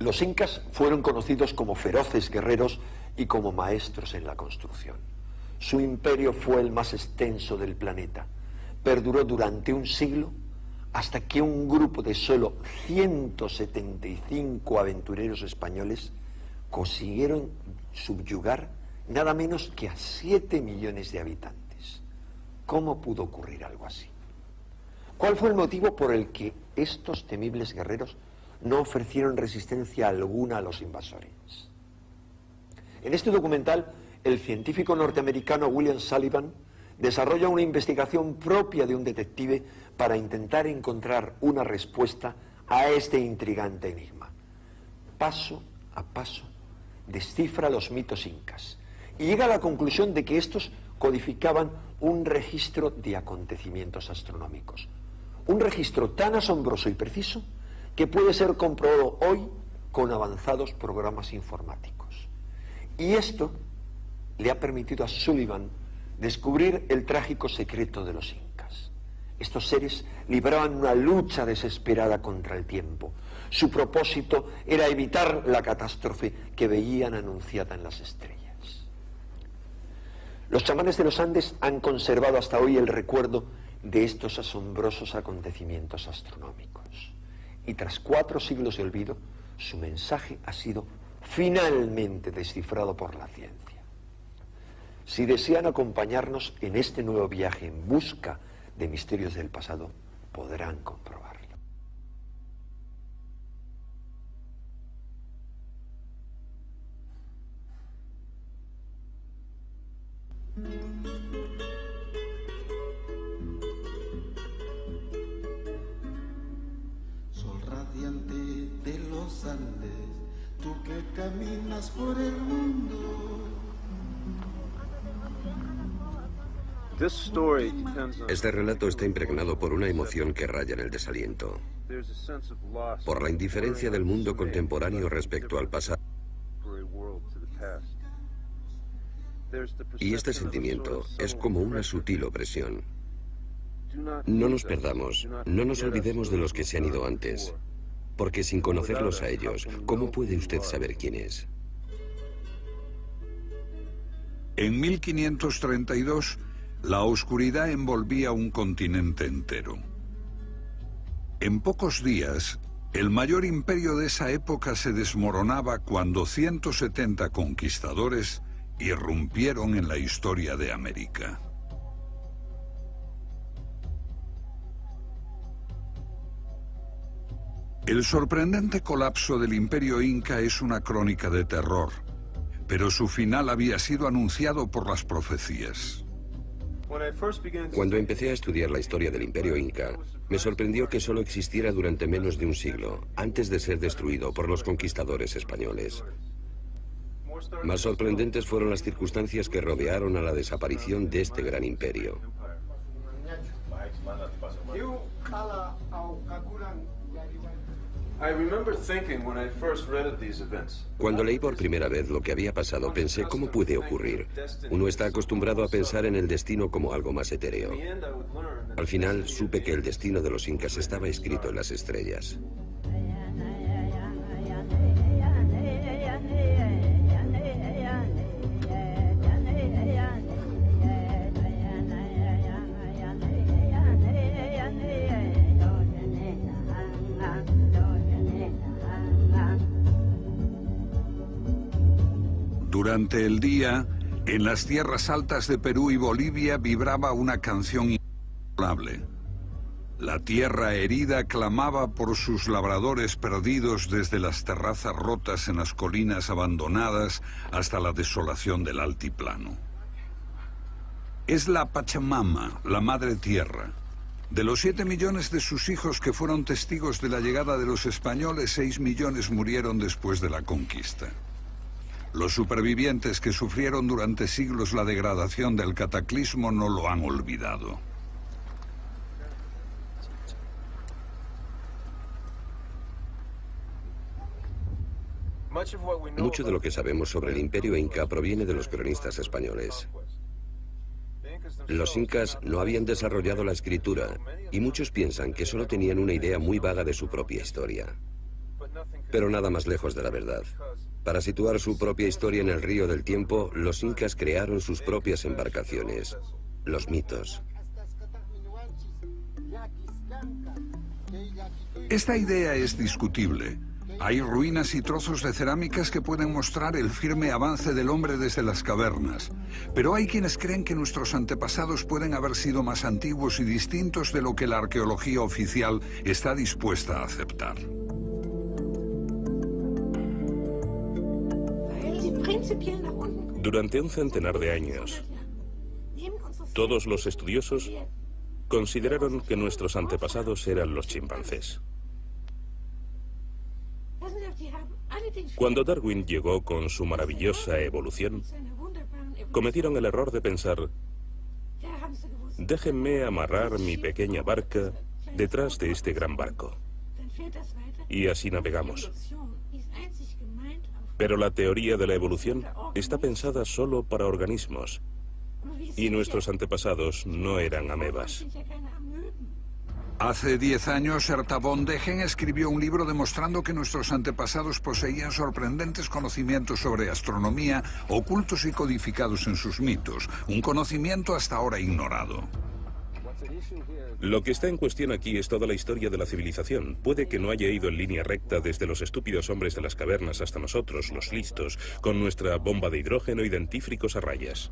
Los incas fueron conocidos como feroces guerreros y como maestros en la construcción. Su imperio fue el más extenso del planeta. Perduró durante un siglo hasta que un grupo de solo 175 aventureros españoles consiguieron subyugar nada menos que a 7 millones de habitantes. ¿Cómo pudo ocurrir algo así? ¿Cuál fue el motivo por el que estos temibles guerreros no ofrecieron resistencia alguna a los invasores? En este documental, el científico norteamericano William Sullivan desarrolla una investigación propia de un detective para intentar encontrar una respuesta a este intrigante enigma. Paso a paso, descifra los mitos incas y llega a la conclusión de que estos codificaban un registro de acontecimientos astronómicos. Un registro tan asombroso y preciso que puede ser comprobado hoy con avanzados programas informáticos. Y esto le ha permitido a Sullivan descubrir el trágico secreto de los incas. Estos seres libraban una lucha desesperada contra el tiempo. Su propósito era evitar la catástrofe que veían anunciada en las estrellas. Los chamanes de los Andes han conservado hasta hoy el recuerdo de estos asombrosos acontecimientos astronómicos. Y tras 4 siglos de olvido, su mensaje ha sido finalmente descifrado por la ciencia. Si desean acompañarnos en este nuevo viaje en busca de misterios del pasado, podrán comprobarlo. Sol radiante de los Andes, tú que caminas por el mundo. Este relato está impregnado por una emoción que raya en el desaliento, por la indiferencia del mundo contemporáneo respecto al pasado. Y este sentimiento es como una sutil opresión. No nos perdamos, no nos olvidemos de los que se han ido antes, porque sin conocerlos a ellos, ¿cómo puede usted saber quién es? En 1532, la oscuridad envolvía un continente entero. En pocos días, el mayor imperio de esa época se desmoronaba cuando 170 conquistadores irrumpieron en la historia de América. El sorprendente colapso del imperio inca es una crónica de terror, pero su final había sido anunciado por las profecías. Cuando empecé a estudiar la historia del Imperio Inca, me sorprendió que solo existiera durante menos de un siglo, antes de ser destruido por los conquistadores españoles. Más sorprendentes fueron las circunstancias que rodearon a la desaparición de este gran imperio. Cuando leí por primera vez lo que había pasado, pensé, ¿cómo puede ocurrir? Uno está acostumbrado a pensar en el destino como algo más etéreo. Al final, supe que el destino de los incas estaba escrito en las estrellas. Durante el día, en las tierras altas de Perú y Bolivia vibraba una canción incontrolable. La tierra herida clamaba por sus labradores perdidos desde las terrazas rotas en las colinas abandonadas hasta la desolación del altiplano. Es la Pachamama, la madre tierra. De los 7 millones de sus hijos que fueron testigos de la llegada de los españoles, 6 millones murieron después de la conquista. Los supervivientes que sufrieron durante siglos la degradación del cataclismo no lo han olvidado. Mucho de lo que sabemos sobre el Imperio Inca proviene de los cronistas españoles. Los incas no habían desarrollado la escritura y muchos piensan que solo tenían una idea muy vaga de su propia historia. pero nada más lejos de la verdad. Para situar su propia historia en el río del tiempo, los incas crearon sus propias embarcaciones, los mitos. Esta idea es discutible. Hay ruinas y trozos de cerámicas que pueden mostrar el firme avance del hombre desde las cavernas, pero hay quienes creen que nuestros antepasados pueden haber sido más antiguos y distintos de lo que la arqueología oficial está dispuesta a aceptar. Durante un centenar de años, todos los estudiosos consideraron que nuestros antepasados eran los chimpancés. Cuando Darwin llegó con su maravillosa evolución, cometieron el error de pensar: déjenme amarrar mi pequeña barca detrás de este gran barco. Y así navegamos. Pero la teoría de la evolución está pensada solo para organismos, y nuestros antepasados no eran amebas. Hace 10 años, Herta von Degen escribió un libro demostrando que nuestros antepasados poseían sorprendentes conocimientos sobre astronomía, ocultos y codificados en sus mitos, un conocimiento hasta ahora ignorado. Lo que está en cuestión aquí es toda la historia de la civilización. Puede que no haya ido en línea recta desde los estúpidos hombres de las cavernas hasta nosotros, los listos, con nuestra bomba de hidrógeno y dentífricos a rayas.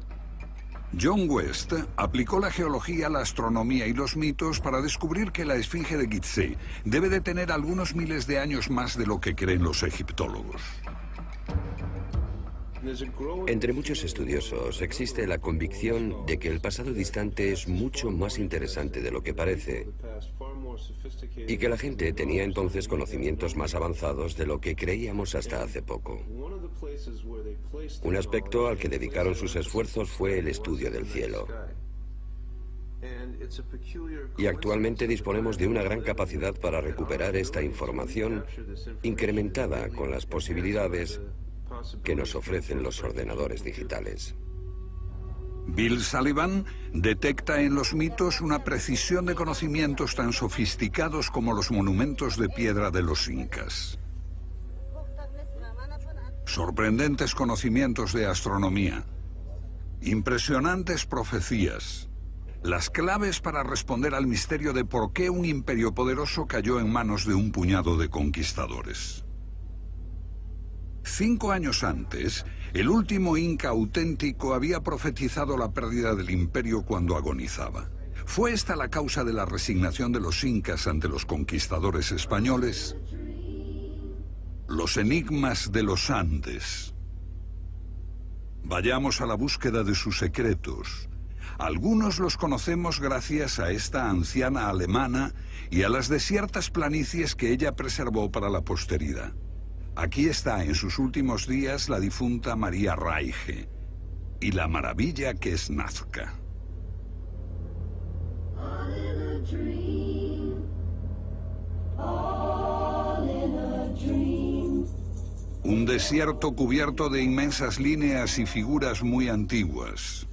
John West aplicó la geología, la astronomía y los mitos para descubrir que la esfinge de Gizeh debe de tener algunos miles de años más de lo que creen los egiptólogos. Entre muchos estudiosos existe la convicción de que el pasado distante es mucho más interesante de lo que parece y que la gente tenía entonces conocimientos más avanzados de lo que creíamos hasta hace poco. Un aspecto al que dedicaron sus esfuerzos fue el estudio del cielo. Y actualmente disponemos de una gran capacidad para recuperar esta información incrementada con las posibilidades que nos ofrecen los ordenadores digitales. Bill Sullivan detecta en los mitos una precisión de conocimientos tan sofisticados como los monumentos de piedra de los incas. Sorprendentes conocimientos de astronomía, impresionantes profecías, las claves para responder al misterio de por qué un imperio poderoso cayó en manos de un puñado de conquistadores. 5 años antes, el último inca auténtico había profetizado la pérdida del imperio cuando agonizaba. ¿Fue esta la causa de la resignación de los incas ante los conquistadores españoles? Los enigmas de los Andes. Vayamos a la búsqueda de sus secretos. Algunos los conocemos gracias a esta anciana alemana y a las desiertas planicies que ella preservó para la posteridad. Aquí está en sus últimos días la difunta María Reiche y la maravilla que es Nazca. Un desierto cubierto de inmensas líneas y figuras muy antiguas.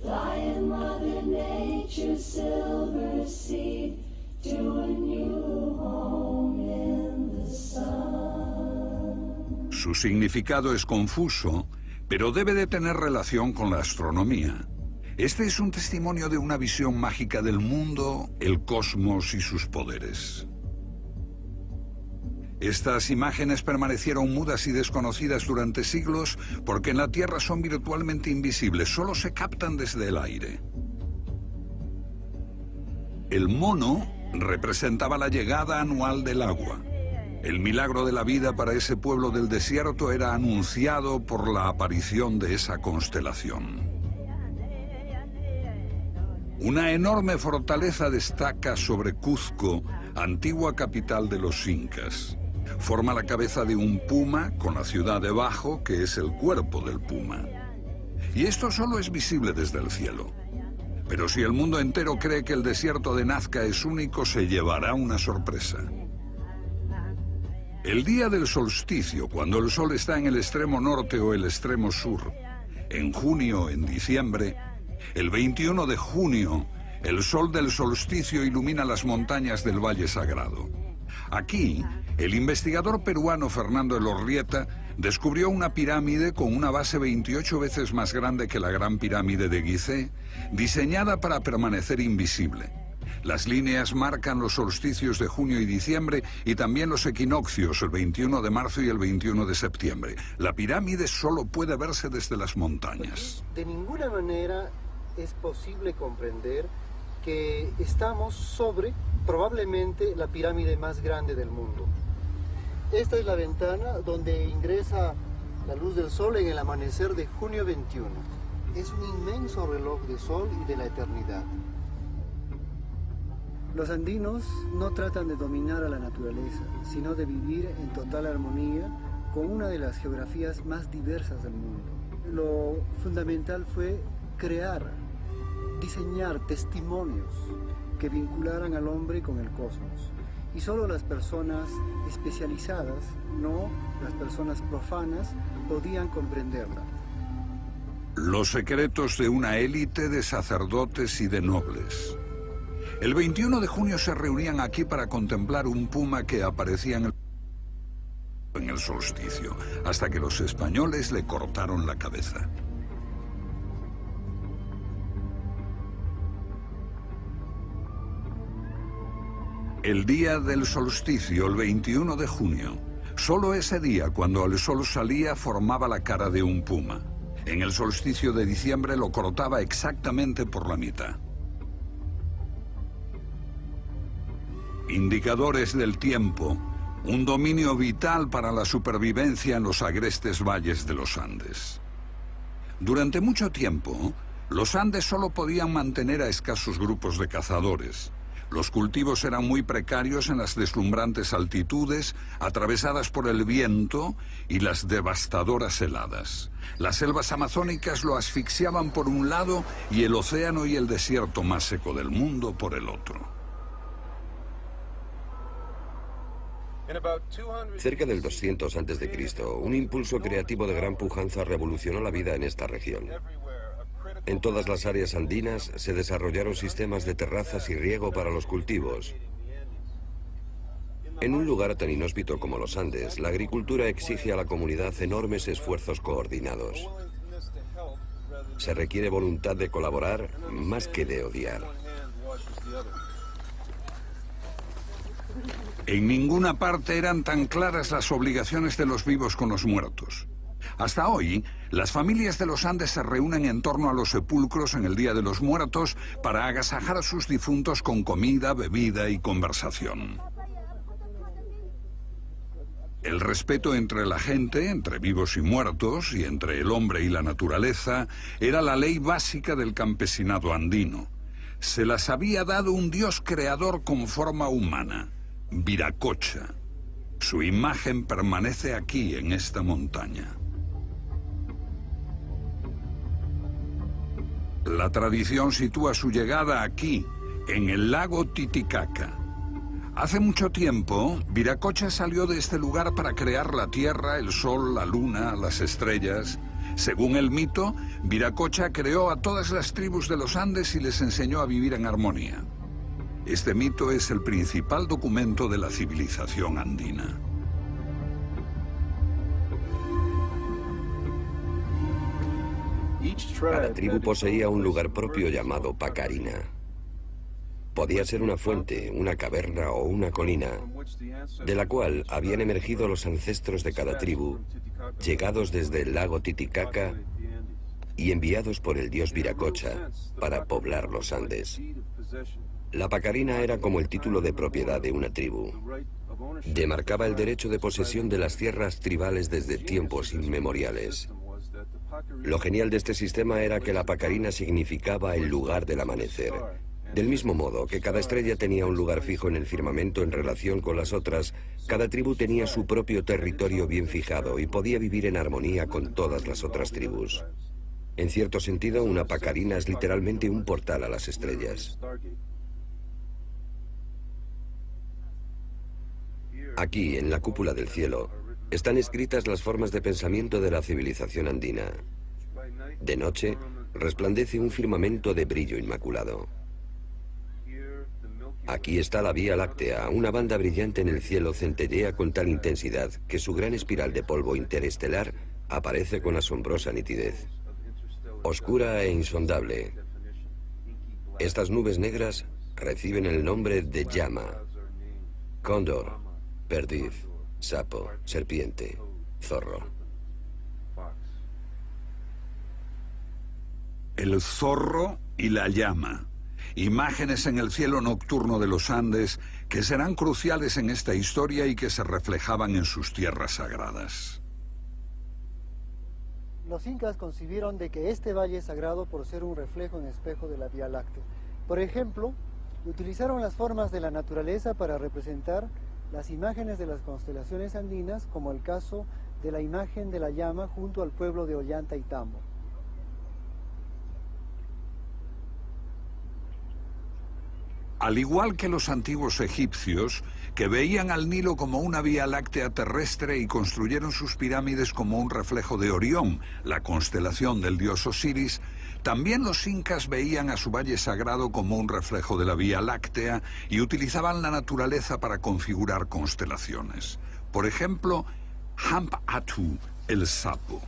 Su significado es confuso, pero debe de tener relación con la astronomía. Este es un testimonio de una visión mágica del mundo, el cosmos y sus poderes. Estas imágenes permanecieron mudas y desconocidas durante siglos porque en la Tierra son virtualmente invisibles, solo se captan desde el aire. El mono representaba la llegada anual del agua. El milagro de la vida para ese pueblo del desierto era anunciado por la aparición de esa constelación. Una enorme fortaleza destaca sobre Cuzco, antigua capital de los incas. Forma la cabeza de un puma con la ciudad debajo, que es el cuerpo del puma. Y esto solo es visible desde el cielo. Pero si el mundo entero cree que el desierto de Nazca es único, se llevará una sorpresa. El día del solsticio, cuando el sol está en el extremo norte o el extremo sur, en junio o en diciembre, el 21 de junio, el sol del solsticio ilumina las montañas del Valle Sagrado. Aquí, el investigador peruano Fernando Elorrieta descubrió una pirámide con una base 28 veces más grande que la Gran Pirámide de Gizeh, diseñada para permanecer invisible. Las líneas marcan los solsticios de junio y diciembre y también los equinoccios, el 21 de marzo y el 21 de septiembre. La pirámide solo puede verse desde las montañas. De ninguna manera es posible comprender que estamos sobre probablemente la pirámide más grande del mundo. Esta es la ventana donde ingresa la luz del sol en el amanecer de junio 21. Es un inmenso reloj de sol y de la eternidad. Los andinos no tratan de dominar a la naturaleza, sino de vivir en total armonía con una de las geografías más diversas del mundo. Lo fundamental fue diseñar testimonios que vincularan al hombre con el cosmos. Y solo las personas especializadas, no las personas profanas, podían comprenderla. Los secretos de una élite de sacerdotes y de nobles. El 21 de junio se reunían aquí para contemplar un puma que aparecía en el solsticio, hasta que los españoles le cortaron la cabeza. El día del solsticio, el 21 de junio, solo ese día, cuando el sol salía, formaba la cara de un puma. En el solsticio de diciembre lo cortaba exactamente por la mitad. Indicadores del tiempo, un dominio vital para la supervivencia en los agrestes valles de los Andes. Durante mucho tiempo, los Andes solo podían mantener a escasos grupos de cazadores. Los cultivos eran muy precarios en las deslumbrantes altitudes, atravesadas por el viento y las devastadoras heladas. Las selvas amazónicas lo asfixiaban por un lado y el océano y el desierto más seco del mundo por el otro. Cerca del 200 a.C., un impulso creativo de gran pujanza revolucionó la vida en esta región. En todas las áreas andinas se desarrollaron sistemas de terrazas y riego para los cultivos. En un lugar tan inhóspito como los Andes, la agricultura exige a la comunidad enormes esfuerzos coordinados. Se requiere voluntad de colaborar más que de odiar. En ninguna parte eran tan claras las obligaciones de los vivos con los muertos. Hasta hoy, las familias de los Andes se reúnen en torno a los sepulcros en el Día de los Muertos para agasajar a sus difuntos con comida, bebida y conversación. El respeto entre la gente, entre vivos y muertos, y entre el hombre y la naturaleza, era la ley básica del campesinado andino. Se las había dado un dios creador con forma humana, Viracocha. Su imagen permanece aquí, en esta montaña. La tradición sitúa su llegada aquí, en el lago Titicaca. Hace mucho tiempo, Viracocha salió de este lugar para crear la tierra, el sol, la luna, las estrellas. Según el mito, Viracocha creó a todas las tribus de los Andes y les enseñó a vivir en armonía. Este mito es el principal documento de la civilización andina. Cada tribu poseía un lugar propio llamado Pacarina. Podía ser una fuente, una caverna o una colina, de la cual habían emergido los ancestros de cada tribu, llegados desde el lago Titicaca y enviados por el dios Viracocha para poblar los Andes. La Pacarina era como el título de propiedad de una tribu. Demarcaba el derecho de posesión de las tierras tribales desde tiempos inmemoriales. Lo genial de este sistema era que la Pacarina significaba el lugar del amanecer. Del mismo modo que cada estrella tenía un lugar fijo en el firmamento en relación con las otras, cada tribu tenía su propio territorio bien fijado y podía vivir en armonía con todas las otras tribus. En cierto sentido, una Pacarina es literalmente un portal a las estrellas. Aquí, en la cúpula del cielo, están escritas las formas de pensamiento de la civilización andina. De noche, resplandece un firmamento de brillo inmaculado. Aquí está la Vía Láctea, una banda brillante en el cielo centellea con tal intensidad que su gran espiral de polvo interestelar aparece con asombrosa nitidez. Oscura e insondable, estas nubes negras reciben el nombre de llama, cóndor, perdiz, sapo, serpiente, zorro. El zorro y la llama. Imágenes en el cielo nocturno de los Andes que serán cruciales en esta historia y que se reflejaban en sus tierras sagradas. Los incas concibieron de que este valle es sagrado por ser un reflejo en espejo de la Vía Láctea. Por ejemplo, utilizaron las formas de la naturaleza para representar las imágenes de las constelaciones andinas, como el caso de la imagen de la llama junto al pueblo de Ollantaytambo. Al igual que los antiguos egipcios, que veían al Nilo como una vía láctea terrestre y construyeron sus pirámides como un reflejo de Orión, la constelación del dios Osiris, también los incas veían a su valle sagrado como un reflejo de la Vía Láctea y utilizaban la naturaleza para configurar constelaciones. Por ejemplo, Hampatu, el sapo.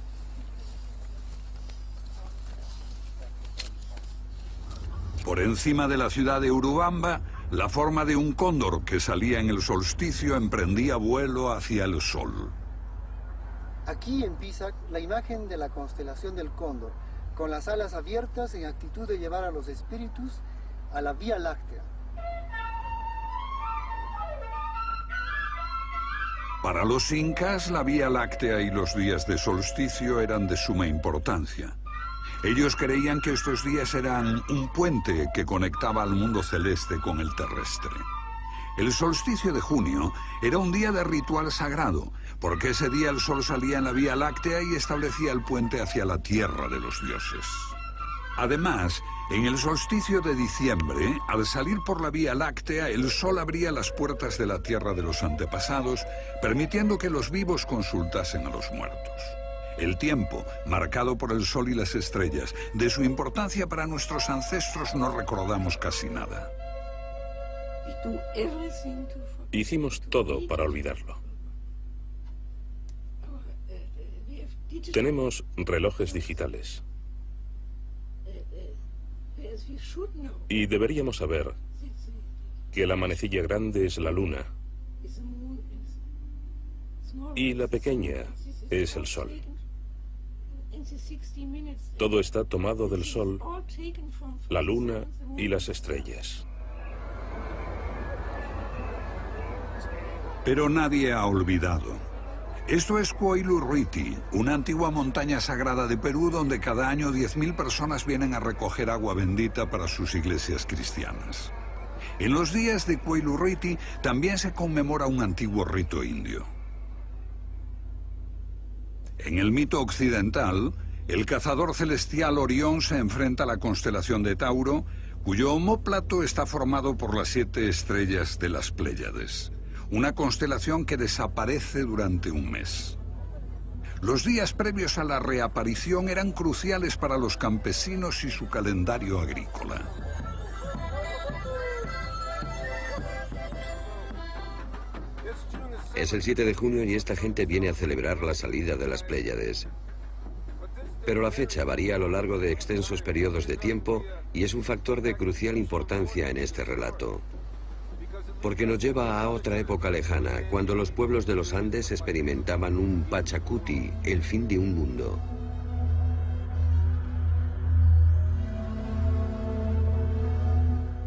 Por encima de la ciudad de Urubamba, la forma de un cóndor que salía en el solsticio emprendía vuelo hacia el sol. Aquí en Pisac, la imagen de la constelación del cóndor, con las alas abiertas en actitud de llevar a los espíritus a la Vía Láctea. Para los incas, la Vía Láctea y los días de solsticio eran de suma importancia. Ellos creían que estos días eran un puente que conectaba al mundo celeste con el terrestre. El solsticio de junio era un día de ritual sagrado, porque ese día el sol salía en la Vía Láctea y establecía el puente hacia la tierra de los dioses. Además, en el solsticio de diciembre, al salir por la Vía Láctea, el sol abría las puertas de la tierra de los antepasados, permitiendo que los vivos consultasen a los muertos. El tiempo, marcado por el sol y las estrellas, de su importancia para nuestros ancestros no recordamos casi nada. Hicimos todo para olvidarlo. Tenemos relojes digitales. Y deberíamos saber que la manecilla grande es la luna y la pequeña es el sol. Todo está tomado del sol, la luna y las estrellas. Pero nadie ha olvidado. Esto es Coyolurruti, una antigua montaña sagrada de Perú donde cada año 10.000 personas vienen a recoger agua bendita para sus iglesias cristianas. En los días de Coyolurruti también se conmemora un antiguo rito indio. En el mito occidental, el cazador celestial Orión se enfrenta a la constelación de Tauro, cuyo omóplato está formado por las 7 estrellas de las Pléyades. Una constelación que desaparece durante un mes. Los días previos a la reaparición eran cruciales para los campesinos y su calendario agrícola. Es el 7 de junio y esta gente viene a celebrar la salida de las Pléyades. Pero la fecha varía a lo largo de extensos periodos de tiempo y es un factor de crucial importancia en este relato. Porque nos lleva a otra época lejana, cuando los pueblos de los Andes experimentaban un Pachacuti, el fin de un mundo.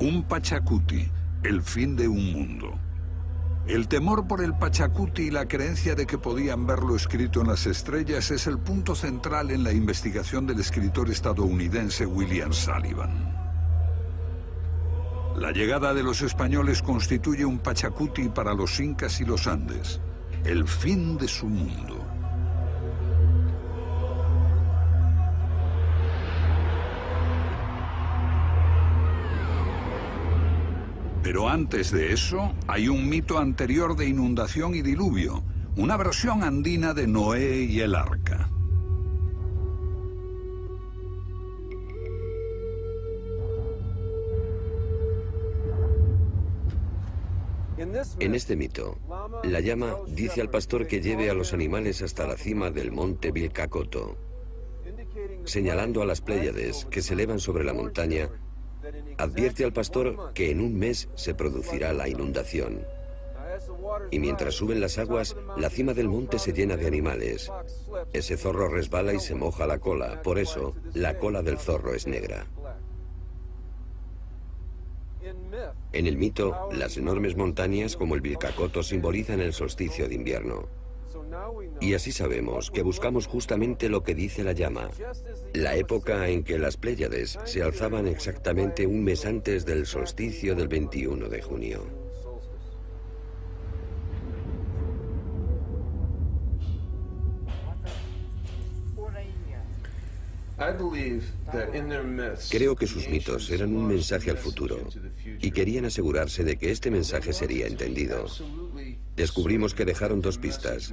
Un Pachacuti, el fin de un mundo. El temor por el Pachacuti y la creencia de que podían verlo escrito en las estrellas es el punto central en la investigación del escritor estadounidense William Sullivan. La llegada de los españoles constituye un Pachacuti para los incas y los Andes, el fin de su mundo. Pero antes de eso, hay un mito anterior de inundación y diluvio, una versión andina de Noé y el arca. En este mito, la llama dice al pastor que lleve a los animales hasta la cima del monte Vilcacotto, señalando a las Pléyades que se elevan sobre la montaña. Advierte al pastor que en un mes se producirá la inundación. Y mientras suben las aguas, la cima del monte se llena de animales. Ese zorro resbala y se moja la cola, por eso la cola del zorro es negra. En el mito, las enormes montañas como el Vilcacotto simbolizan el solsticio de invierno. Y así sabemos que buscamos justamente lo que dice la llama, la época en que las Pléyades se alzaban exactamente un mes antes del solsticio del 21 de junio. Creo que sus mitos eran un mensaje al futuro y querían asegurarse de que este mensaje sería entendido. Descubrimos que dejaron dos pistas: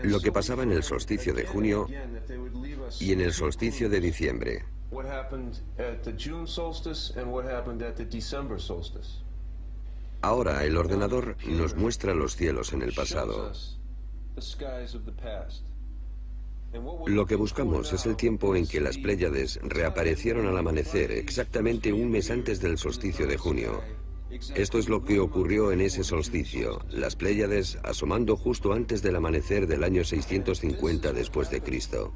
lo que pasaba en el solsticio de junio y en el solsticio de diciembre. Ahora el ordenador nos muestra los cielos en el pasado. Lo que buscamos es el tiempo en que las Pléyades reaparecieron al amanecer, exactamente un mes antes del solsticio de junio. Esto es lo que ocurrió en ese solsticio, las Pléyades asomando justo antes del amanecer del año 650 después de Cristo.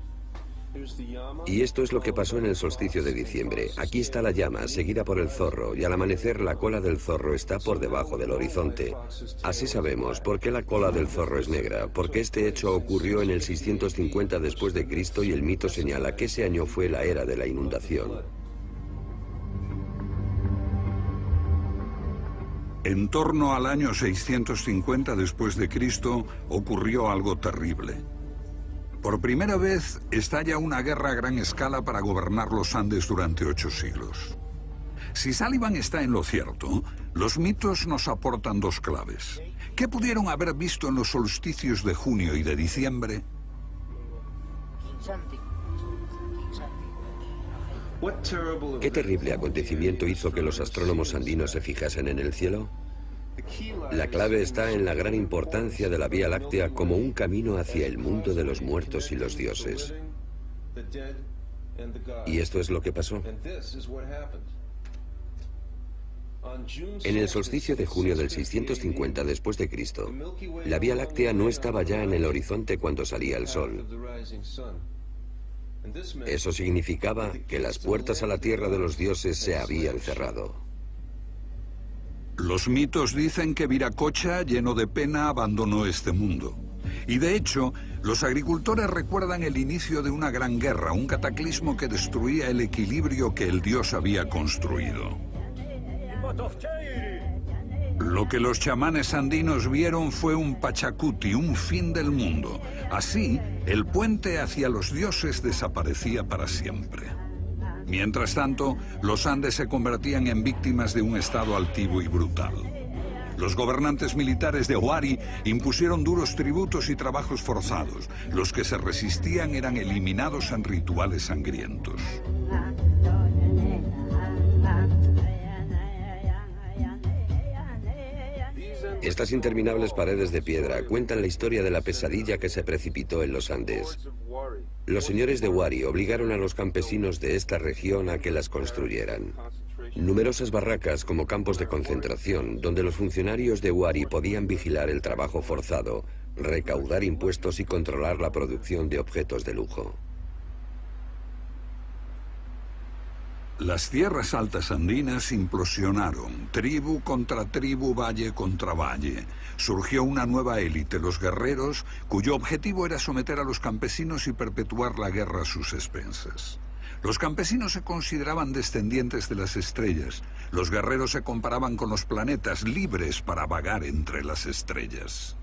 Y esto es lo que pasó en el solsticio de diciembre. Aquí está la llama, seguida por el zorro, y al amanecer la cola del zorro está por debajo del horizonte. Así sabemos por qué la cola del zorro es negra, porque este hecho ocurrió en el 650 después de Cristo y el mito señala que ese año fue la era de la inundación. En torno al año 650 después de Cristo ocurrió algo terrible. Por primera vez estalla una guerra a gran escala para gobernar los Andes durante 8 siglos. Si Sullivan está en lo cierto, los mitos nos aportan dos claves. ¿Qué pudieron haber visto en los solsticios de junio y de diciembre? ¿Qué terrible acontecimiento hizo que los astrónomos andinos se fijasen en el cielo? La clave está en la gran importancia de la Vía Láctea como un camino hacia el mundo de los muertos y los dioses. Y esto es lo que pasó. En el solsticio de junio del 650 después de Cristo, la Vía Láctea no estaba ya en el horizonte cuando salía el sol. Eso significaba que las puertas a la tierra de los dioses se habían cerrado. Los mitos dicen que Viracocha, lleno de pena, abandonó este mundo. Y de hecho, los agricultores recuerdan el inicio de una gran guerra, un cataclismo que destruía el equilibrio que el dios había construido. Lo que los chamanes andinos vieron fue un Pachacuti, un fin del mundo. Así, el puente hacia los dioses desaparecía para siempre. Mientras tanto, los Andes se convertían en víctimas de un estado altivo y brutal. Los gobernantes militares de Huari impusieron duros tributos y trabajos forzados. Los que se resistían eran eliminados en rituales sangrientos. Estas interminables paredes de piedra cuentan la historia de la pesadilla que se precipitó en los Andes. Los señores de Huari obligaron a los campesinos de esta región a que las construyeran. Numerosas barracas como campos de concentración, donde los funcionarios de Huari podían vigilar el trabajo forzado, recaudar impuestos y controlar la producción de objetos de lujo. Las tierras altas andinas implosionaron, tribu contra tribu, valle contra valle. Surgió una nueva élite, los guerreros, cuyo objetivo era someter a los campesinos y perpetuar la guerra a sus expensas. Los campesinos se consideraban descendientes de las estrellas. Los guerreros se comparaban con los planetas, libres para vagar entre las estrellas.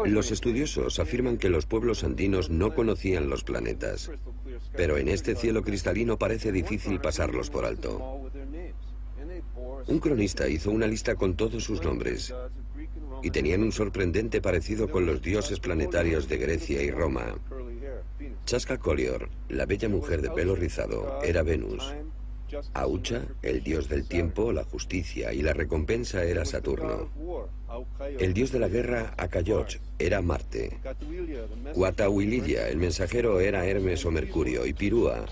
Los estudiosos afirman que los pueblos andinos no conocían los planetas, pero en este cielo cristalino parece difícil pasarlos por alto. Un cronista hizo una lista con todos sus nombres y tenían un sorprendente parecido con los dioses planetarios de Grecia y Roma. Chasca Colior, la bella mujer de pelo rizado, era Venus. Aucha, el dios del tiempo, la justicia y la recompensa, era Saturno. El dios de la guerra, Acayoch, era Marte. Cuatahuiliya, el mensajero, era Hermes o Mercurio. Y Pirúa,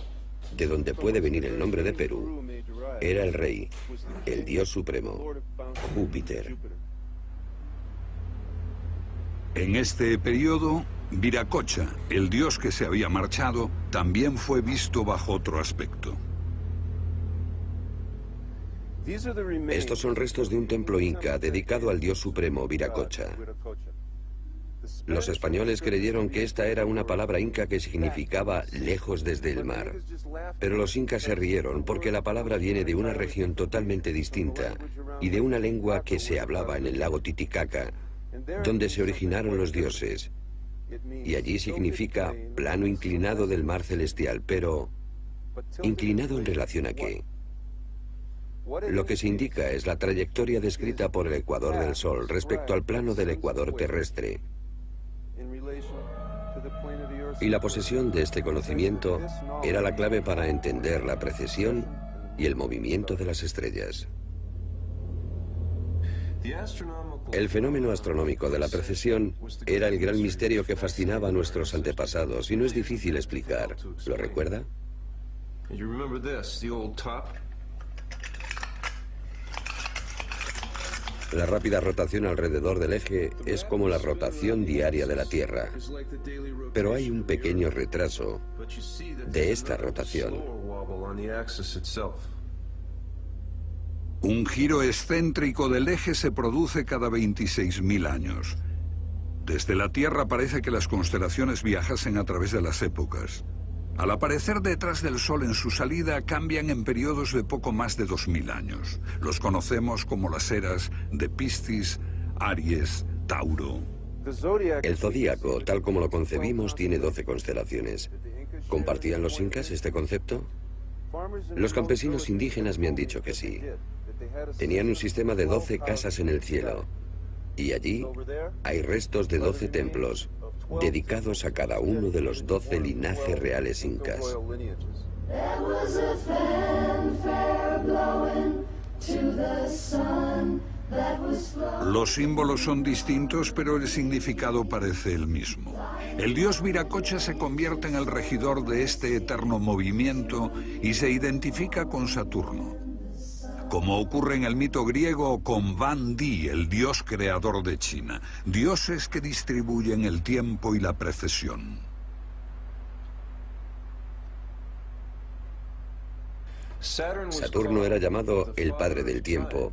de donde puede venir el nombre de Perú, era el rey, el dios supremo, Júpiter. En este periodo, Viracocha, el dios que se había marchado, también fue visto bajo otro aspecto. Estos son restos de un templo inca dedicado al dios supremo Viracocha. Los españoles creyeron que esta era una palabra inca que significaba lejos desde el mar. Pero los incas se rieron porque la palabra viene de una región totalmente distinta y de una lengua que se hablaba en el lago Titicaca, donde se originaron los dioses. Y allí significa plano inclinado del mar celestial, pero ¿inclinado en relación a qué? Lo que se indica es la trayectoria descrita por el ecuador del Sol respecto al plano del ecuador terrestre. Y la posesión de este conocimiento era la clave para entender la precesión y el movimiento de las estrellas. El fenómeno astronómico de la precesión era el gran misterio que fascinaba a nuestros antepasados y no es difícil explicar. ¿Lo recuerda? La rápida rotación alrededor del eje es como la rotación diaria de la Tierra. Pero hay un pequeño retraso de esta rotación. Un giro excéntrico del eje se produce cada 26.000 años. Desde la Tierra parece que las constelaciones viajasen a través de las épocas. Al aparecer detrás del Sol en su salida, cambian en periodos de poco más de 2000 años. Los conocemos como las eras de Piscis, Aries, Tauro. El zodíaco, tal como lo concebimos, tiene 12 constelaciones. ¿Compartían los incas este concepto? Los campesinos indígenas me han dicho que sí. Tenían un sistema de 12 casas en el cielo. Y allí hay restos de 12 templos, dedicados a cada uno de los 12 linajes reales incas. Los símbolos son distintos, pero el significado parece el mismo. El dios Viracocha se convierte en el regidor de este eterno movimiento y se identifica con Saturno. Como ocurre en el mito griego con Van Di, el dios creador de China, dioses que distribuyen el tiempo y la precesión. Saturno era llamado el padre del tiempo,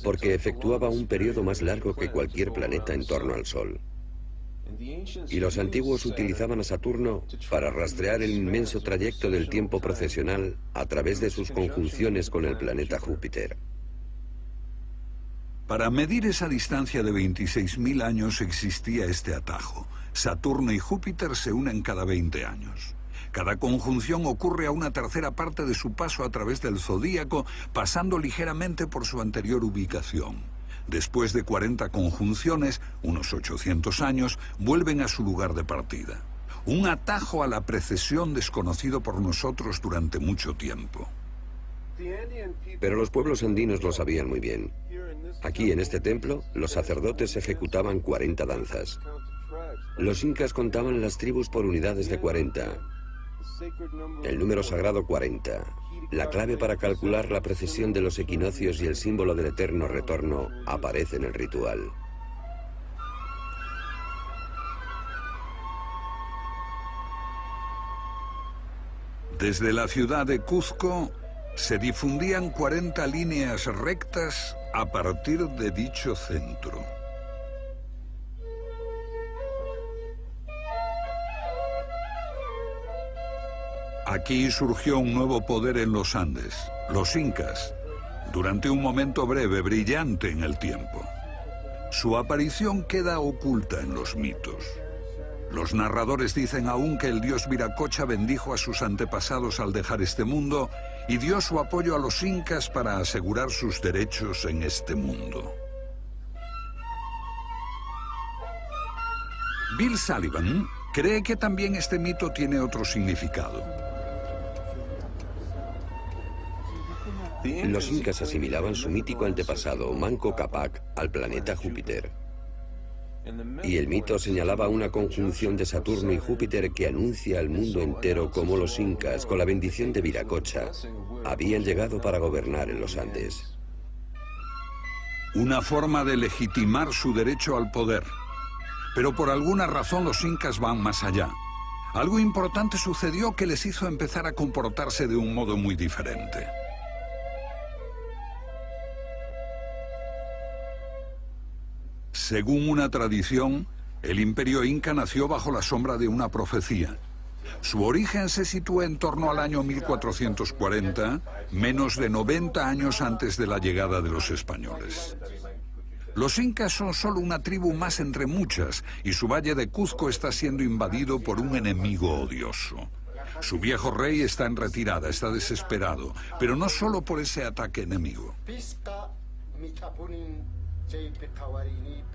porque efectuaba un periodo más largo que cualquier planeta en torno al Sol. Y los antiguos utilizaban a Saturno para rastrear el inmenso trayecto del tiempo procesional a través de sus conjunciones con el planeta Júpiter. Para medir esa distancia de 26.000 años existía este atajo. Saturno y Júpiter se unen cada 20 años. Cada conjunción ocurre a una tercera parte de su paso a través del zodíaco, pasando ligeramente por su anterior ubicación. Después de 40 conjunciones, unos 800 años, vuelven a su lugar de partida. Un atajo a la precesión desconocido por nosotros durante mucho tiempo. Pero los pueblos andinos lo sabían muy bien. Aquí, en este templo, los sacerdotes ejecutaban 40 danzas. Los incas contaban las tribus por unidades de 40. El número sagrado 40. La clave para calcular la precesión de los equinoccios y el símbolo del eterno retorno aparece en el ritual. Desde la ciudad de Cuzco se difundían 40 líneas rectas a partir de dicho centro. Aquí surgió un nuevo poder en los Andes, los incas, durante un momento breve, brillante en el tiempo. Su aparición queda oculta en los mitos. Los narradores dicen aún que el dios Viracocha bendijo a sus antepasados al dejar este mundo y dio su apoyo a los incas para asegurar sus derechos en este mundo. Bill Sullivan cree que también este mito tiene otro significado. Los incas asimilaban su mítico antepasado, Manco Cápac, al planeta Júpiter. Y el mito señalaba una conjunción de Saturno y Júpiter que anuncia al mundo entero cómo los incas, con la bendición de Viracocha, habían llegado para gobernar en los Andes. Una forma de legitimar su derecho al poder. Pero por alguna razón los incas van más allá. Algo importante sucedió que les hizo empezar a comportarse de un modo muy diferente. Según una tradición, el imperio inca nació bajo la sombra de una profecía. Su origen se sitúa en torno al año 1440, menos de 90 años antes de la llegada de los españoles. Los incas son solo una tribu más entre muchas, y su valle de Cuzco está siendo invadido por un enemigo odioso. Su viejo rey está en retirada, está desesperado, pero no solo por ese ataque enemigo.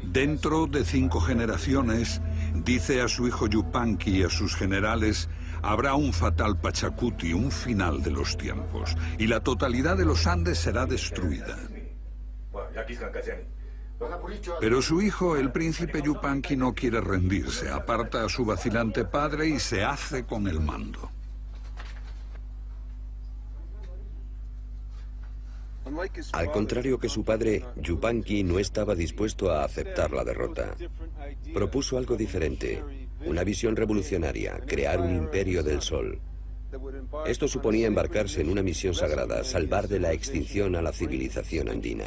Dentro de 5 generaciones, dice a su hijo Yupanqui y a sus generales, habrá un fatal Pachacuti, un final de los tiempos, y la totalidad de los Andes será destruida. Pero su hijo, el príncipe Yupanqui, no quiere rendirse, aparta a su vacilante padre y se hace con el mando. Al contrario que su padre, Yupanqui no estaba dispuesto a aceptar la derrota. Propuso algo diferente, una visión revolucionaria, crear un imperio del sol. Esto suponía embarcarse en una misión sagrada, salvar de la extinción a la civilización andina.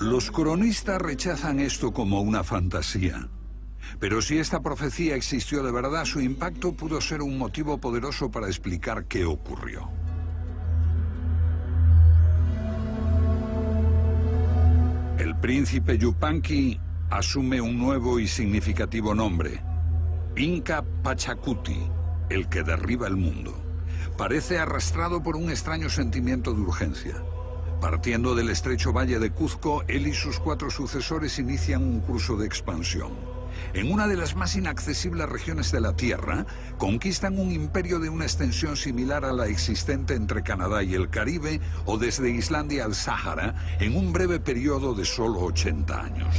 Los cronistas rechazan esto como una fantasía. Pero si esta profecía existió de verdad, su impacto pudo ser un motivo poderoso para explicar qué ocurrió. El príncipe Yupanqui asume un nuevo y significativo nombre: Inca Pachacuti, el que derriba el mundo. Parece arrastrado por un extraño sentimiento de urgencia. Partiendo del estrecho valle de Cuzco, él y sus 4 sucesores inician un curso de expansión. En una de las más inaccesibles regiones de la Tierra, conquistan un imperio de una extensión similar a la existente entre Canadá y el Caribe, o desde Islandia al Sáhara, en un breve periodo de solo 80 años.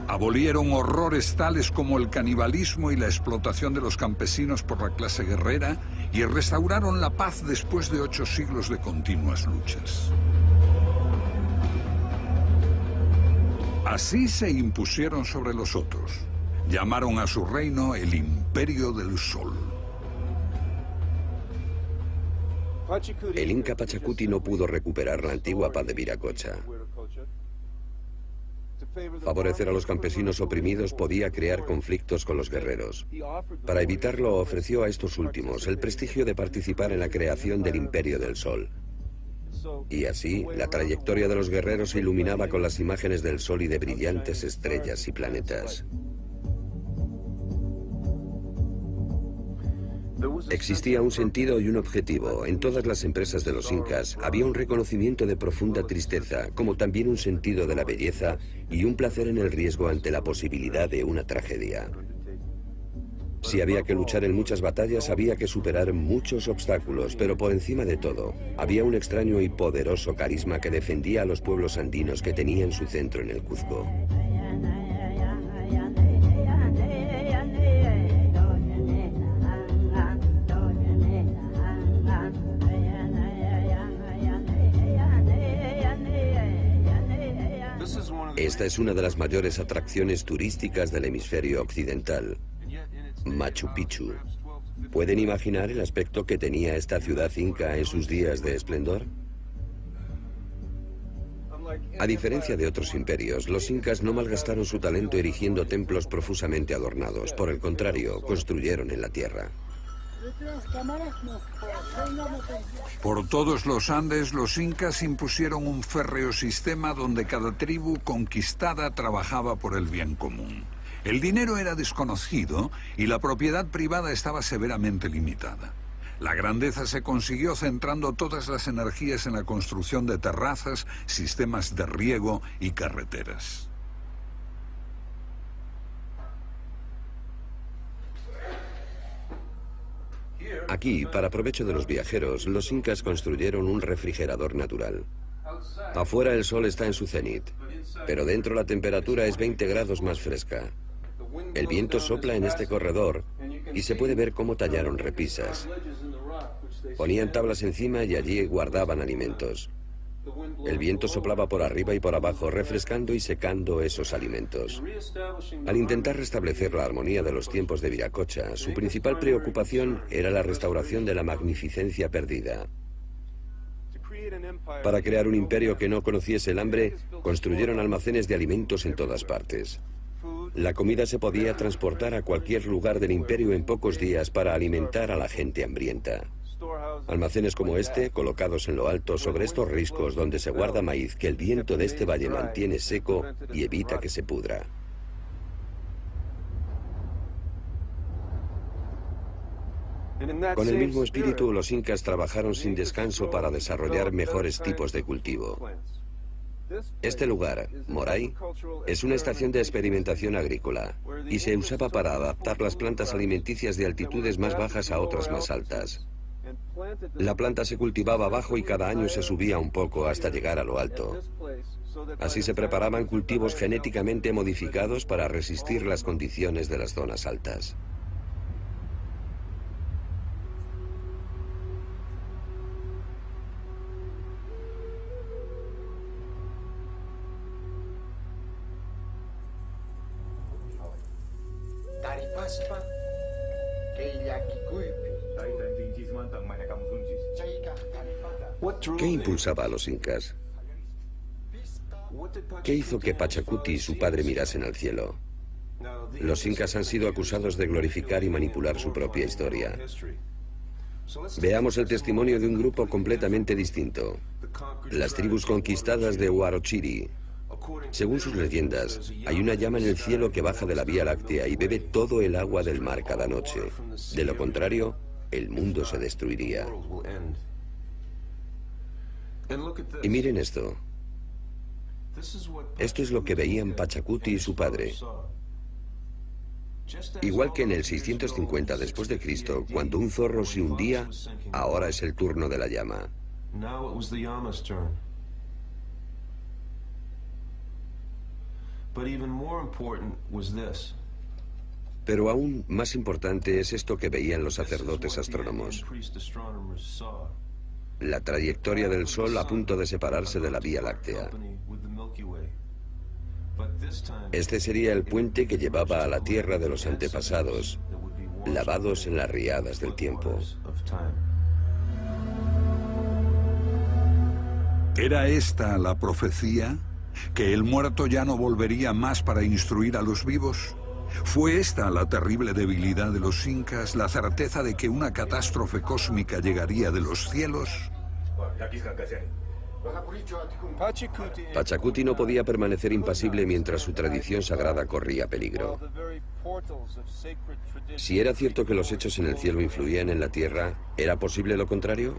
Abolieron horrores tales como el canibalismo y la explotación de los campesinos por la clase guerrera, y restauraron la paz después de 8 siglos de continuas luchas. Así se impusieron sobre los otros. Llamaron a su reino el Imperio del Sol. El Inca Pachacuti no pudo recuperar la antigua paz de Viracocha. Favorecer a los campesinos oprimidos podía crear conflictos con los guerreros. Para evitarlo, ofreció a estos últimos el prestigio de participar en la creación del Imperio del Sol. Y así, la trayectoria de los guerreros se iluminaba con las imágenes del sol y de brillantes estrellas y planetas. Existía un sentido y un objetivo. En todas las empresas de los incas había un reconocimiento de profunda tristeza, como también un sentido de la belleza y un placer en el riesgo ante la posibilidad de una tragedia. Si había que luchar en muchas batallas, había que superar muchos obstáculos, pero por encima de todo, había un extraño y poderoso carisma que defendía a los pueblos andinos que tenían su centro en el Cuzco. Esta es una de las mayores atracciones turísticas del hemisferio occidental, Machu Picchu. ¿Pueden imaginar el aspecto que tenía esta ciudad inca en sus días de esplendor? A diferencia de otros imperios, los incas no malgastaron su talento erigiendo templos profusamente adornados. Por el contrario, construyeron en la tierra. Por todos los Andes, los incas impusieron un férreo sistema donde cada tribu conquistada trabajaba por el bien común. El dinero era desconocido y la propiedad privada estaba severamente limitada. La grandeza se consiguió centrando todas las energías en la construcción de terrazas, sistemas de riego y carreteras. Aquí, para provecho de los viajeros, los incas construyeron un refrigerador natural. Afuera el sol está en su cenit, pero dentro la temperatura es 20 grados más fresca. El viento sopla en este corredor y se puede ver cómo tallaron repisas. Ponían tablas encima y allí guardaban alimentos. El viento soplaba por arriba y por abajo, refrescando y secando esos alimentos. Al intentar restablecer la armonía de los tiempos de Viracocha, su principal preocupación era la restauración de la magnificencia perdida. Para crear un imperio que no conociese el hambre, construyeron almacenes de alimentos en todas partes. La comida se podía transportar a cualquier lugar del imperio en pocos días para alimentar a la gente hambrienta. Almacenes como este, colocados en lo alto sobre estos riscos donde se guarda maíz que el viento de este valle mantiene seco y evita que se pudra. Con el mismo espíritu, los incas trabajaron sin descanso para desarrollar mejores tipos de cultivo. Este lugar, Moray, es una estación de experimentación agrícola y se usaba para adaptar las plantas alimenticias de altitudes más bajas a otras más altas. La planta se cultivaba abajo y cada año se subía un poco hasta llegar a lo alto. Así se preparaban cultivos genéticamente modificados para resistir las condiciones de las zonas altas. ¿Qué impulsaba a los incas? ¿Qué hizo que Pachacuti y su padre mirasen al cielo? Los incas han sido acusados de glorificar y manipular su propia historia. Veamos el testimonio de un grupo completamente distinto. Las tribus conquistadas de Huarochiri. Según sus leyendas, hay una llama en el cielo que baja de la Vía Láctea y bebe todo el agua del mar cada noche. De lo contrario, el mundo se destruiría. Y miren esto. Esto es lo que veían Pachacuti y su padre. Igual que en el 650 después de Cristo, cuando un zorro se hundía, ahora es el turno de la llama. Pero aún más importante es esto que veían los sacerdotes astrónomos. La trayectoria del Sol a punto de separarse de la Vía Láctea. Este sería el puente que llevaba a la tierra de los antepasados, lavados en las riadas del tiempo. ¿Era esta la profecía? ¿Que el muerto ya no volvería más para instruir a los vivos? ¿Fue esta la terrible debilidad de los incas, la certeza de que una catástrofe cósmica llegaría de los cielos? Pachacuti no podía permanecer impasible mientras su tradición sagrada corría peligro. Si era cierto que los hechos en el cielo influían en la tierra, ¿era posible lo contrario?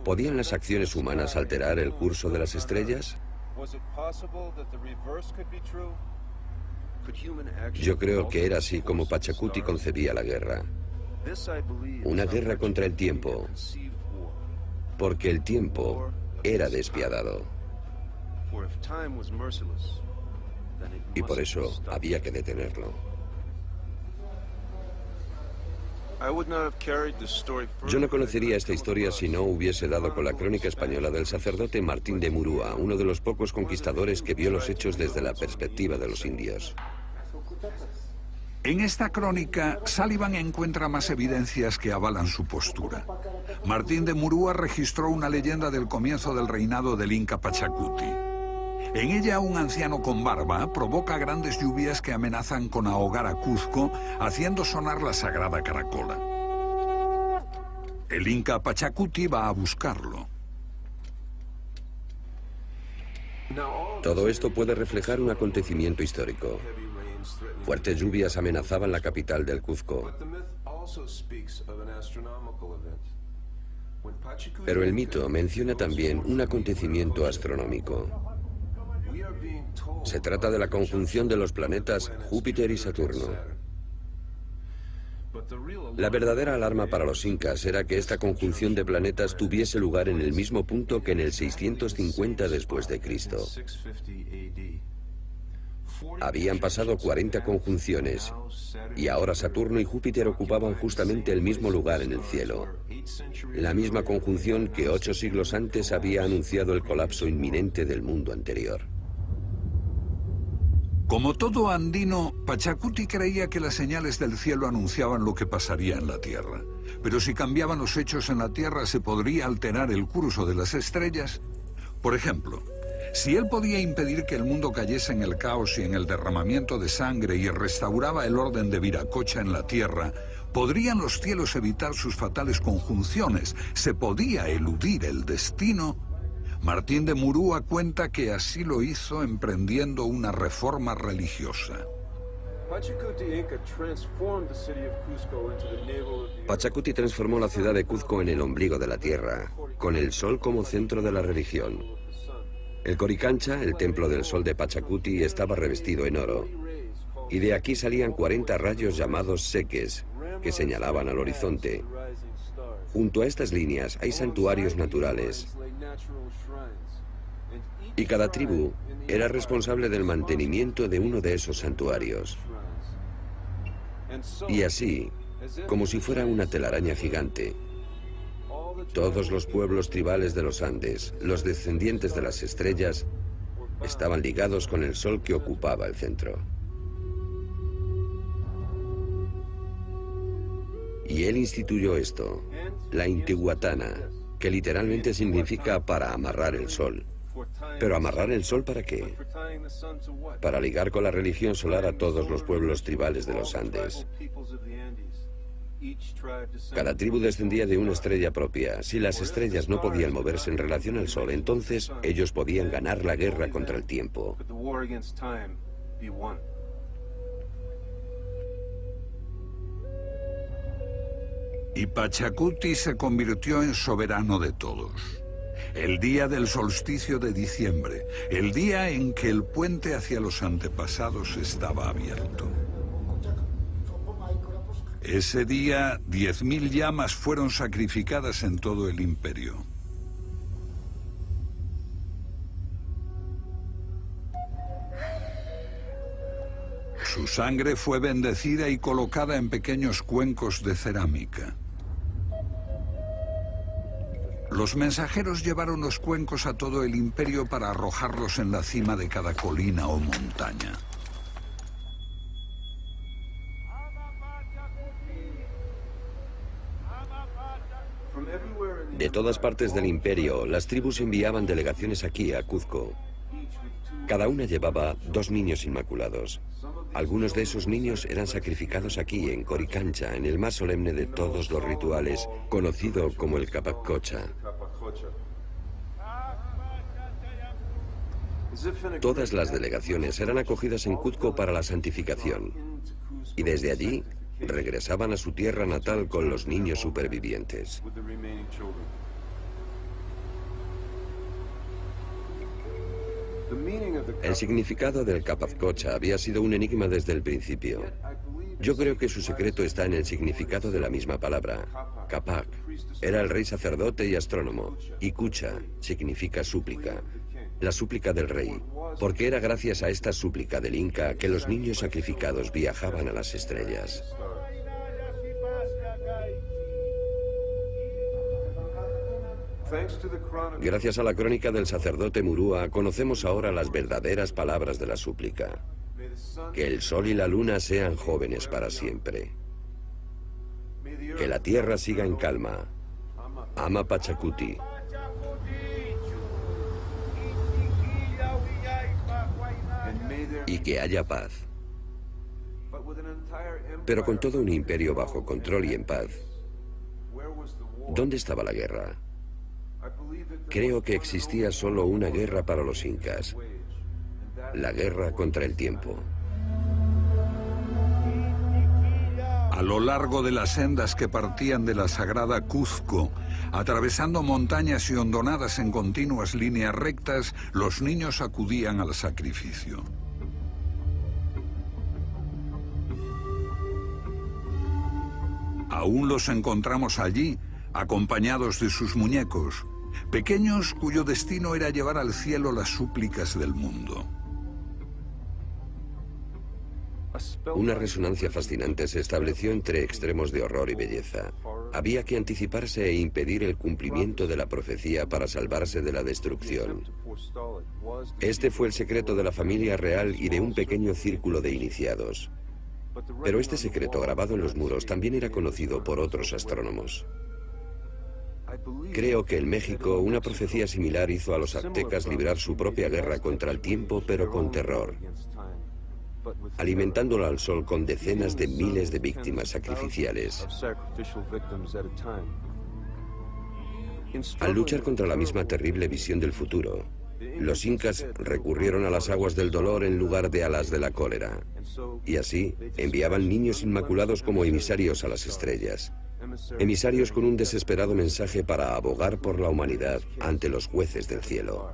¿Podían las acciones humanas alterar el curso de las estrellas? Yo creo que era así como Pachacuti concebía la guerra. Una guerra contra el tiempo, porque el tiempo era despiadado. Y por eso había que detenerlo. Yo no conocería esta historia si no hubiese dado con la crónica española del sacerdote Martín de Murúa, uno de los pocos conquistadores que vio los hechos desde la perspectiva de los indios. En esta crónica, Sullivan encuentra más evidencias que avalan su postura. Martín de Murúa registró una leyenda del comienzo del reinado del Inca Pachacuti. En ella, un anciano con barba provoca grandes lluvias que amenazan con ahogar a Cuzco, haciendo sonar la sagrada caracola. El Inca Pachacuti va a buscarlo. Todo esto puede reflejar un acontecimiento histórico. Fuertes lluvias amenazaban la capital del Cuzco. Pero el mito menciona también un acontecimiento astronómico. Se trata de la conjunción de los planetas Júpiter y Saturno. La verdadera alarma para los incas era que esta conjunción de planetas tuviese lugar en el mismo punto que en el 650 después de Cristo. Habían pasado 40 conjunciones y ahora Saturno y Júpiter ocupaban justamente el mismo lugar en el cielo. La misma conjunción que 8 siglos antes había anunciado el colapso inminente del mundo anterior. Como todo andino, Pachacuti creía que las señales del cielo anunciaban lo que pasaría en la Tierra. Pero si cambiaban los hechos en la Tierra, ¿se podría alterar el curso de las estrellas? Por ejemplo, si él podía impedir que el mundo cayese en el caos y en el derramamiento de sangre y restauraba el orden de Viracocha en la Tierra, ¿podrían los cielos evitar sus fatales conjunciones? ¿Se podía eludir el destino? Martín de Murúa cuenta que así lo hizo emprendiendo una reforma religiosa. Pachacuti transformó la ciudad de Cuzco en el ombligo de la tierra, con el sol como centro de la religión. El Coricancha, el templo del sol de Pachacuti, estaba revestido en oro, y de aquí salían 40 rayos llamados seques, que señalaban al horizonte. Junto a estas líneas hay santuarios naturales, y cada tribu era responsable del mantenimiento de uno de esos santuarios. Y así, como si fuera una telaraña gigante, todos los pueblos tribales de los Andes, los descendientes de las estrellas, estaban ligados con el sol que ocupaba el centro. Y él instituyó esto, la Intihuatana, que literalmente significa para amarrar el sol. ¿Pero amarrar el sol para qué? Para ligar con la religión solar a todos los pueblos tribales de los Andes. Cada tribu descendía de una estrella propia. Si las estrellas no podían moverse en relación al sol, entonces ellos podían ganar la guerra contra el tiempo. Y Pachacuti se convirtió en soberano de todos. El día del solsticio de diciembre, el día en que el puente hacia los antepasados estaba abierto. Ese día, 10.000 llamas fueron sacrificadas en todo el imperio. Su sangre fue bendecida y colocada en pequeños cuencos de cerámica. Los mensajeros llevaron los cuencos a todo el imperio para arrojarlos en la cima de cada colina o montaña. De todas partes del imperio, las tribus enviaban delegaciones aquí, a Cuzco. Cada una llevaba 2 niños inmaculados. Algunos de esos niños eran sacrificados aquí, en Coricancha, en el más solemne de todos los rituales, conocido como el Capacocha. Todas las delegaciones eran acogidas en Cuzco para la santificación, y desde allí regresaban a su tierra natal con los niños supervivientes. El significado del Capazcocha había sido un enigma desde el principio. Yo creo que su secreto está en el significado de la misma palabra. Capac era el rey sacerdote y astrónomo, y Cucha significa súplica, la súplica del rey, porque era gracias a esta súplica del Inca que los niños sacrificados viajaban a las estrellas. Gracias a la crónica del sacerdote Murúa, conocemos ahora las verdaderas palabras de la súplica. Que el sol y la luna sean jóvenes para siempre. Que la tierra siga en calma. Ama Pachacuti. Y que haya paz. Pero con todo un imperio bajo control y en paz, ¿dónde estaba la guerra? Creo que existía solo una guerra para los incas, la guerra contra el tiempo. A lo largo de las sendas que partían de la sagrada Cuzco, atravesando montañas y hondonadas en continuas líneas rectas, los niños acudían al sacrificio. Aún los encontramos allí, acompañados de sus muñecos, pequeños cuyo destino era llevar al cielo las súplicas del mundo. Una resonancia fascinante se estableció entre extremos de horror y belleza. Había que anticiparse e impedir el cumplimiento de la profecía para salvarse de la destrucción. Este fue el secreto de la familia real y de un pequeño círculo de iniciados. Pero este secreto grabado en los muros también era conocido por otros astrónomos. Creo que en México una profecía similar hizo a los aztecas librar su propia guerra contra el tiempo, pero con terror, alimentándolo al sol con decenas de miles de víctimas sacrificiales. Al luchar contra la misma terrible visión del futuro, los incas recurrieron a las aguas del dolor en lugar de a las de la cólera, y así enviaban niños inmaculados como emisarios a las estrellas, emisarios con un desesperado mensaje para abogar por la humanidad ante los jueces del cielo.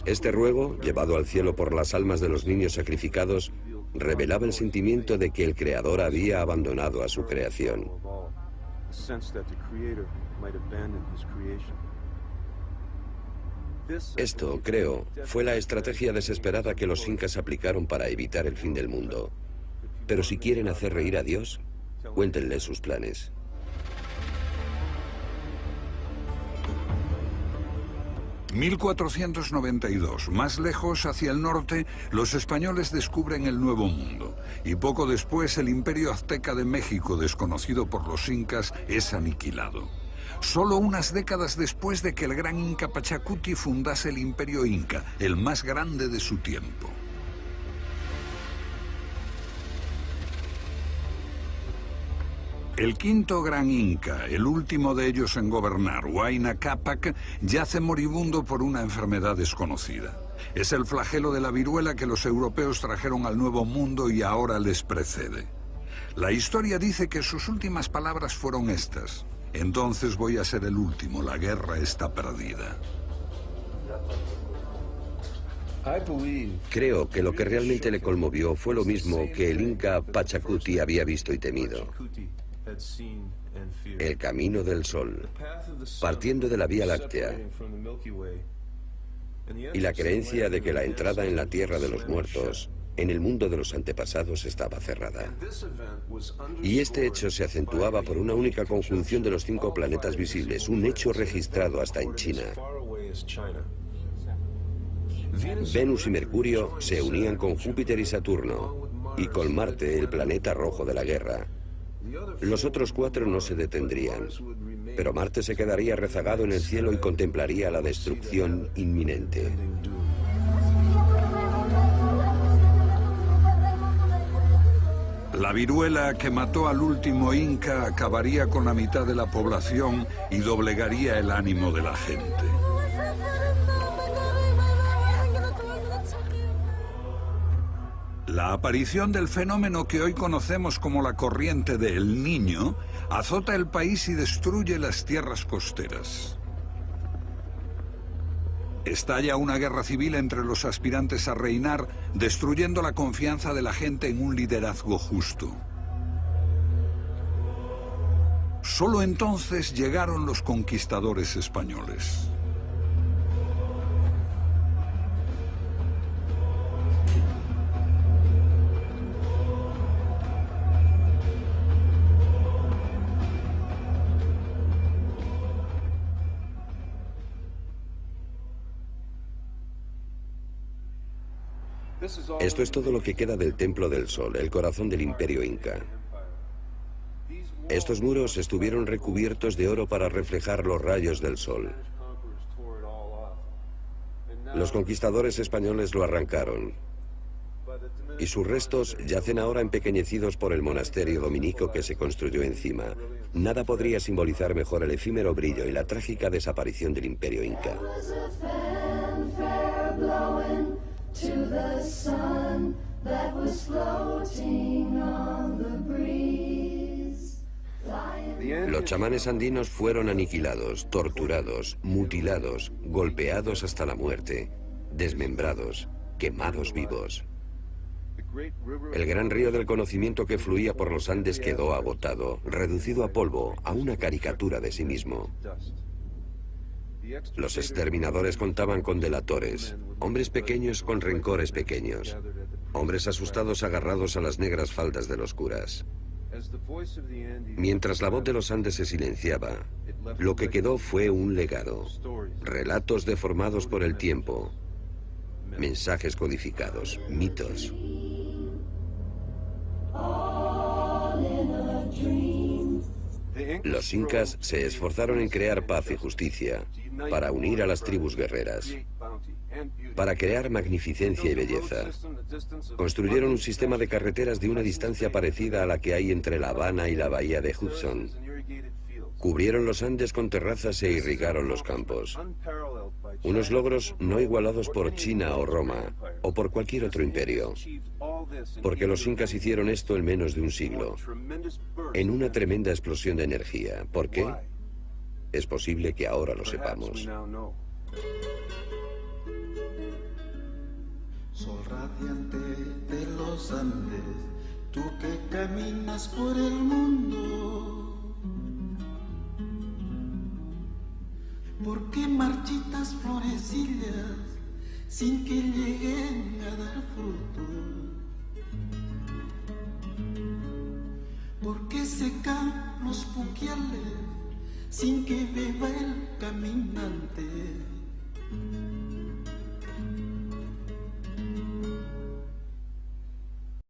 Este ruego, llevado al cielo por las almas de los niños sacrificados, revelaba el sentimiento de que el Creador había abandonado a su creación. Esto, creo, fue la estrategia desesperada que los incas aplicaron para evitar el fin del mundo. Pero si quieren hacer reír a Dios, cuéntenle sus planes. ...1492, más lejos, hacia el norte, los españoles descubren el Nuevo Mundo. Y poco después, el Imperio Azteca de México, desconocido por los incas, es aniquilado. Solo unas décadas después de que el gran Inca Pachacuti fundase el Imperio Inca, el más grande de su tiempo. El quinto gran Inca, el último de ellos en gobernar, Huayna Cápac, yace moribundo por una enfermedad desconocida. Es el flagelo de la viruela que los europeos trajeron al Nuevo Mundo y ahora les precede. La historia dice que sus últimas palabras fueron estas: entonces voy a ser el último, la guerra está perdida. Creo que lo que realmente le conmovió fue lo mismo que el Inca Pachacuti había visto y temido: el camino del sol, partiendo de la Vía Láctea, y la creencia de que la entrada en la tierra de los muertos, en el mundo de los antepasados, estaba cerrada. Y este hecho se acentuaba por una única conjunción de los 5 planetas visibles, un hecho registrado hasta en China. Venus y Mercurio se unían con Júpiter y Saturno, y con Marte, el planeta rojo de la guerra. Los otros 4 no se detendrían, pero Marte se quedaría rezagado en el cielo y contemplaría la destrucción inminente. La viruela que mató al último Inca acabaría con la mitad de la población y doblegaría el ánimo de la gente. La aparición del fenómeno que hoy conocemos como la corriente de El Niño azota el país y destruye las tierras costeras. Estalla una guerra civil entre los aspirantes a reinar, destruyendo la confianza de la gente en un liderazgo justo. Solo entonces llegaron los conquistadores españoles. Esto es todo lo que queda del Templo del Sol, el corazón del Imperio Inca. Estos muros estuvieron recubiertos de oro para reflejar los rayos del sol. Los conquistadores españoles lo arrancaron, y sus restos yacen ahora empequeñecidos por el monasterio dominico que se construyó encima. Nada podría simbolizar mejor el efímero brillo y la trágica desaparición del Imperio Inca. To the sun that was floating on the breeze. Los chamanes andinos fueron aniquilados, torturados, mutilados, golpeados hasta la muerte, desmembrados, quemados vivos. El gran río del conocimiento que fluía por los Andes quedó agotado, reducido a polvo, a una caricatura de sí mismo. Los exterminadores contaban con delatores, hombres pequeños con rencores pequeños, hombres asustados agarrados a las negras faldas de los curas. Mientras la voz de los Andes se silenciaba, lo que quedó fue un legado, relatos deformados por el tiempo, mensajes codificados, mitos. Los incas se esforzaron en crear paz y justicia, para unir a las tribus guerreras, para crear magnificencia y belleza. Construyeron un sistema de carreteras de una distancia parecida a la que hay entre La Habana y la bahía de Hudson. Cubrieron los Andes con terrazas e irrigaron los campos. Unos logros no igualados por China o Roma, o por cualquier otro imperio. Porque los incas hicieron esto en menos de un siglo, en una tremenda explosión de energía. ¿Por qué? Es posible que ahora lo sepamos. Sol radiante de los Andes, tú que caminas por el mundo, ¿por qué marchitas florecillas sin que lleguen a dar fruto? ¿Por qué secan los puquiales sin que beba el caminante?